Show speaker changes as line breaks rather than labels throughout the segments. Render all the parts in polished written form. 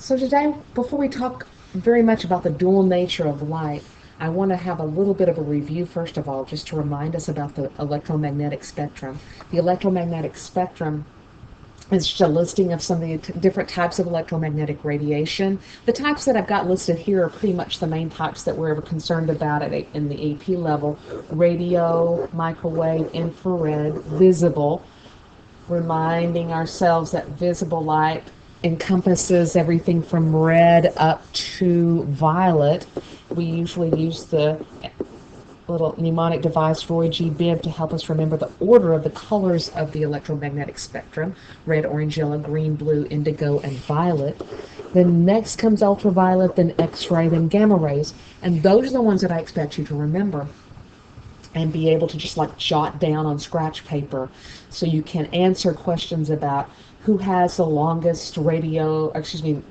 So today, before we talk very much about the dual nature of light, I want to have a little bit of a review first of all, just to remind us about the electromagnetic spectrum. The electromagnetic spectrum is just a listing of some of the different types of electromagnetic radiation. The types that I've got listed here are pretty much the main types that we're ever concerned about in the AP level: radio, microwave, infrared, visible, reminding ourselves that visible light encompasses everything from red up to violet. We usually use the little mnemonic device Roy G. Bibb to help us remember the order of the colors of the electromagnetic spectrum: red, orange, yellow, green, blue, indigo, and violet. Then next comes ultraviolet, then X-ray, then gamma rays, and those are the ones that I expect you to remember and be able to just like jot down on scratch paper, so you can answer questions about who has the longest the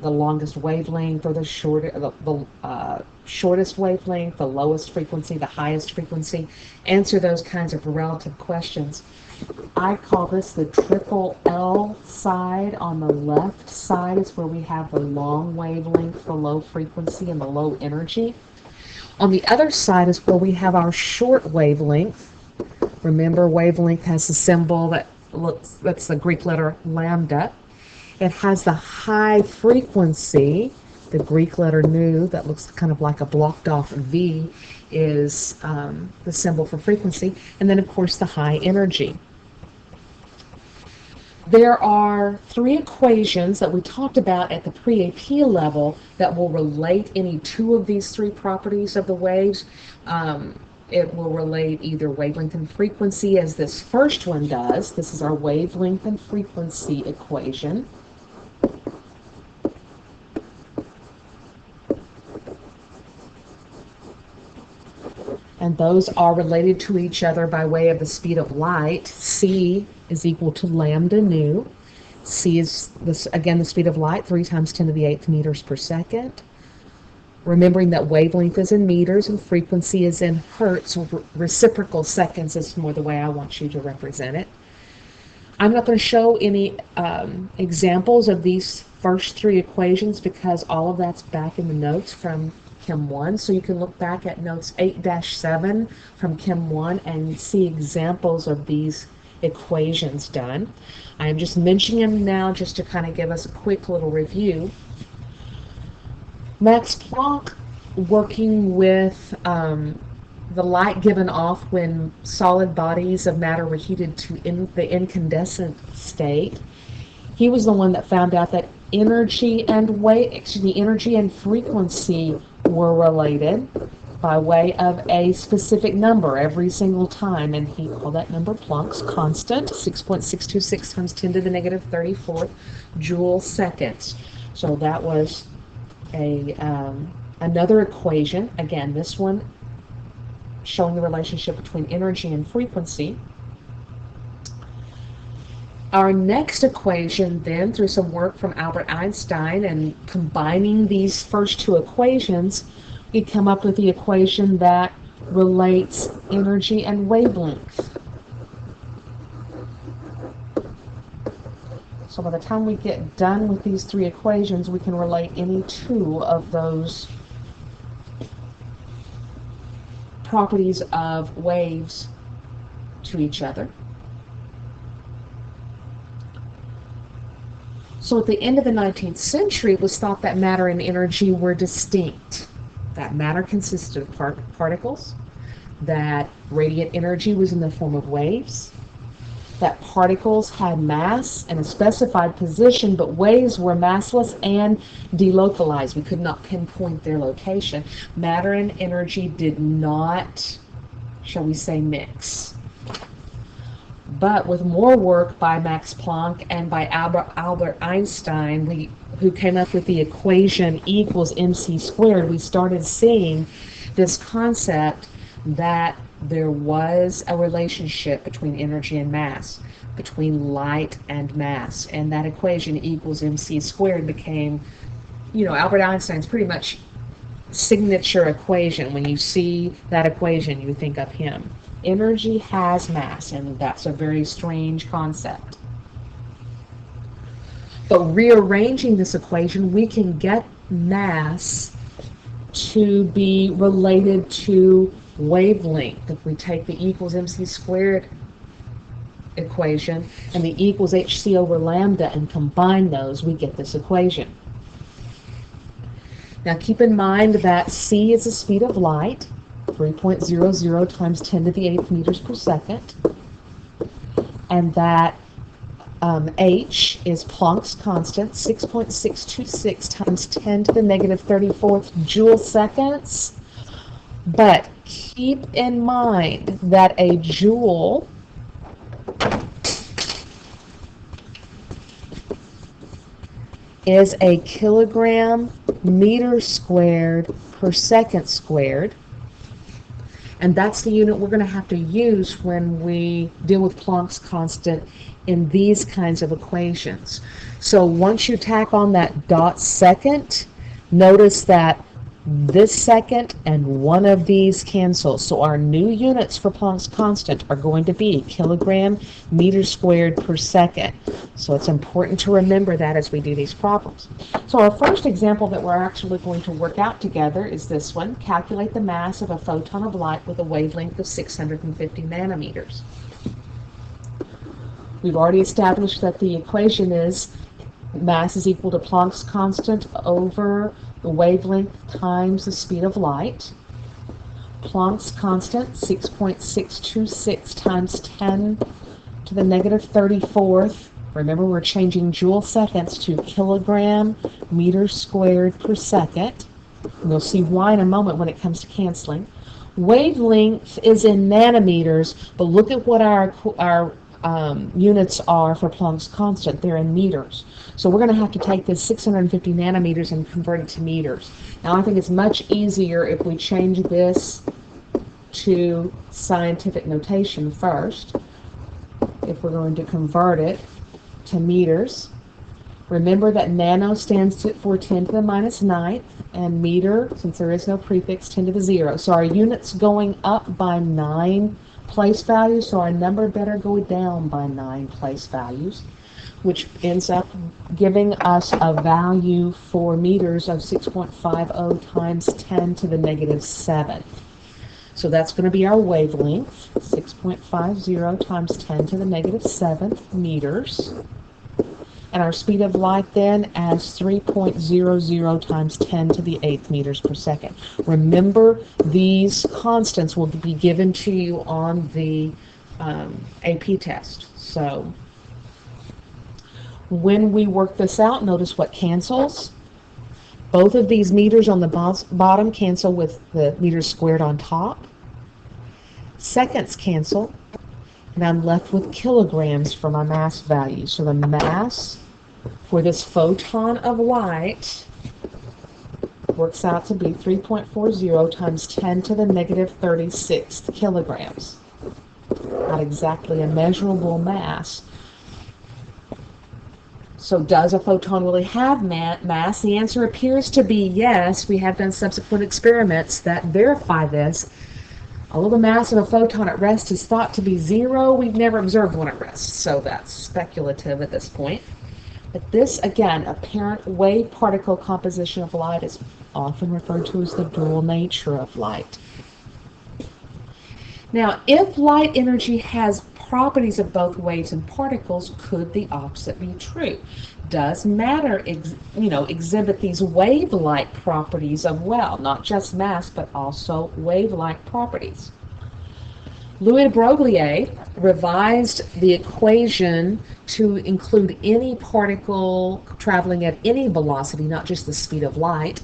longest wavelength, or the shortest wavelength, the lowest frequency, the highest frequency. Answer those kinds of relative questions. I call this the triple L side. On the left side is where we have the long wavelength, the low frequency, and the low energy. On the other side is where we have our short wavelength. Remember, wavelength has a symbol that's the Greek letter lambda. It has the high frequency, the Greek letter nu, that looks kind of like a blocked off V, is the symbol for frequency. And then, of course, the high energy. There are three equations that we talked about at the pre-AP level that will relate any two of these three properties of the waves. It will relate either wavelength and frequency, as this first one does. This is our wavelength and frequency equation. And those are related to each other by way of the speed of light. C is equal to lambda nu. C is, again, the speed of light, 3 times 10 to the 8th meters per second. Remembering that wavelength is in meters and frequency is in hertz, or reciprocal seconds is more the way I want you to represent it. I'm not going to show any examples of these first three equations because all of that's back in the notes from Chem 1, so you can look back at notes 8-7 from Chem 1 and see examples of these equations done. I am just mentioning them now just to kind of give us a quick little review. Max Planck, working with the light given off when solid bodies of matter were heated to the incandescent state, he was the one that found out that energy and frequency were related by way of a specific number every single time, and he called that number Planck's constant, 6.626 times 10 to the negative 34th joule seconds. So that was another equation. Again, this one showing the relationship between energy and frequency. Our next equation then, through some work from Albert Einstein and combining these first two equations, we come up with the equation that relates energy and wavelength. So by the time we get done with these three equations, we can relate any two of those properties of waves to each other. So at the end of the 19th century, it was thought that matter and energy were distinct. That matter consisted of particles, that radiant energy was in the form of waves, that particles had mass and a specified position, but waves were massless and delocalized. We could not pinpoint their location. Matter and energy did not, shall we say, mix. But with more work by Max Planck and by Albert Einstein, who came up with the equation E equals mc squared, we started seeing this concept that there was a relationship between energy and mass, between light and mass, and that equation E equals mc squared became, Albert Einstein's pretty much signature equation. When you see that equation, you think of him. Energy has mass, and that's a very strange concept. But rearranging this equation, we can get mass to be related to wavelength. If we take the E equals mc squared equation and the E equals hc over lambda and combine those, we get this equation. Now keep in mind that c is the speed of light, 3.00 times 10 to the 8th meters per second, and that h is Planck's constant, 6.626 times 10 to the negative 34th joule seconds. But keep in mind that a joule is a kilogram meter squared per second squared. And that's the unit we're going to have to use when we deal with Planck's constant in these kinds of equations. So once you tack on that dot second, notice that this second and one of these cancel. So our new units for Planck's constant are going to be kilogram meter squared per second. So it's important to remember that as we do these problems. So our first example that we're actually going to work out together is this one. Calculate the mass of a photon of light with a wavelength of 650 nanometers. We've already established that the equation is mass is equal to Planck's constant over the wavelength times the speed of light. Planck's constant, 6.626 times 10 to the negative 34th. Remember, we're changing joule seconds to kilogram meters squared per second. And you'll see why in a moment when it comes to canceling. Wavelength is in nanometers, but look at what our units are for Planck's constant. They're in meters. So we're going to have to take this 650 nanometers and convert it to meters. Now I think it's much easier if we change this to scientific notation first. If we're going to convert it to meters, remember that nano stands for 10 to the minus 9th, and meter, since there is no prefix, 10 to the 0. So our unit's going up by 9 place values, so our number better go down by 9 place values, which ends up giving us a value for meters of 6.50 times 10 to the negative 7th. So that's going to be our wavelength, 6.50 times 10 to the negative 7th meters. And our speed of light then as 3.00 times 10 to the 8th meters per second. Remember, these constants will be given to you on the AP test. So when we work this out, notice what cancels. Both of these meters on the bottom cancel with the meters squared on top. Seconds cancel. And I'm left with kilograms for my mass value. So the mass for this photon of light works out to be 3.40 times 10 to the negative 36th kilograms. Not exactly a measurable mass. So does a photon really have mass? The answer appears to be yes. We have done subsequent experiments that verify this. Although the mass of a photon at rest is thought to be 0, we've never observed one at rest, so that's speculative at this point. But this, again, apparent wave-particle composition of light is often referred to as the dual nature of light. Now, if light energy has properties of both waves and particles, could the opposite be true? Does matter exhibit these wave-like properties of, well, not just mass, but also wave-like properties? Louis Broglie revised the equation to include any particle traveling at any velocity, not just the speed of light.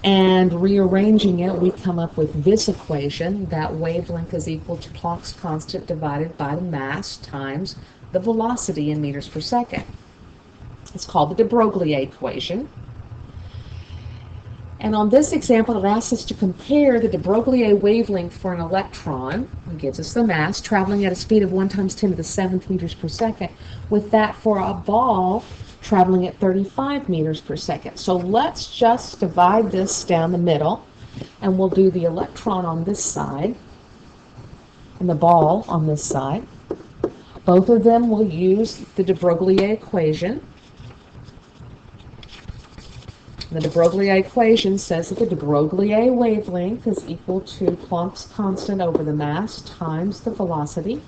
And rearranging it, we come up with this equation, that wavelength is equal to Planck's constant divided by the mass times the velocity in meters per second. It's called the de Broglie equation. And on this example, it asks us to compare the de Broglie wavelength for an electron, it gives us the mass, traveling at a speed of 1 times 10 to the 7th meters per second, with that for a ball traveling at 35 meters per second. So let's just divide this down the middle, and we'll do the electron on this side and the ball on this side. Both of them will use the de Broglie equation. The de Broglie equation says that the de Broglie wavelength is equal to Planck's constant over the mass times the velocity.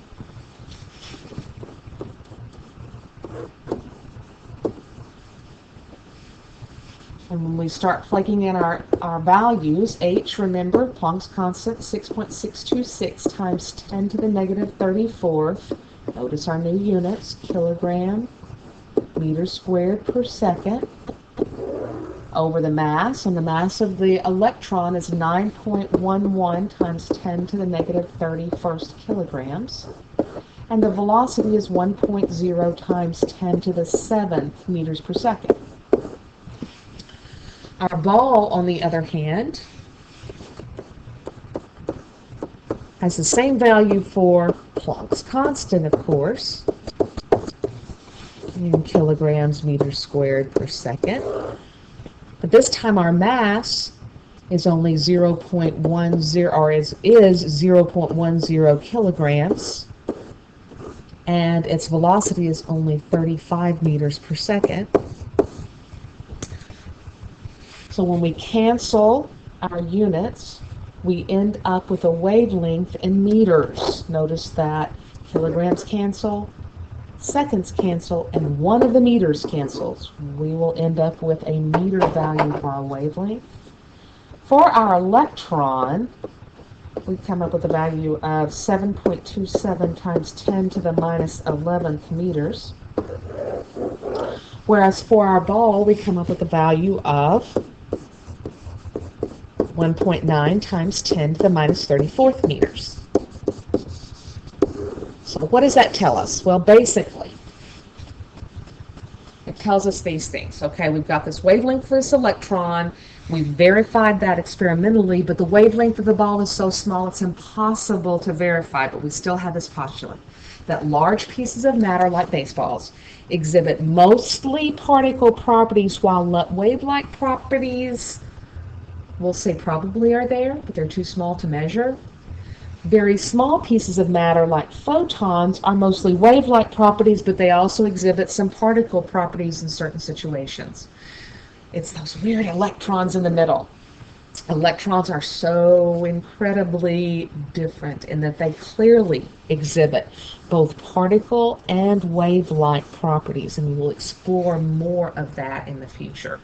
And when we start plugging in our values, h, remember, Planck's constant, 6.626 times 10 to the negative 34th. Notice our new units, kilogram, meters squared per second, over the mass. And the mass of the electron is 9.11 times 10 to the negative 31st kilograms. And the velocity is 1.0 times 10 to the 7th meters per second. Our ball, on the other hand, has the same value for Planck's constant, of course, in kilograms meters squared per second. But this time our mass is only 0.10, or is 0.10 kilograms, and its velocity is only 35 meters per second. So when we cancel our units, we end up with a wavelength in meters. Notice that kilograms cancel, seconds cancel, and one of the meters cancels. We will end up with a meter value for our wavelength. For our electron, we come up with a value of 7.27 times 10 to the minus 11th meters. Whereas for our ball, we come up with a value of 1.9 times 10 to the minus 34th meters. So what does that tell us? Well, basically, it tells us these things. Okay, we've got this wavelength for this electron. We've verified that experimentally, but the wavelength of the ball is so small it's impossible to verify, but we still have this postulate that large pieces of matter, like baseballs, exhibit mostly particle properties, while wave-like properties, we'll say probably are there, but they're too small to measure. Very small pieces of matter, like photons, are mostly wave-like properties, but they also exhibit some particle properties in certain situations. It's those weird electrons in the middle. Electrons are so incredibly different in that they clearly exhibit both particle and wave-like properties, and we will explore more of that in the future.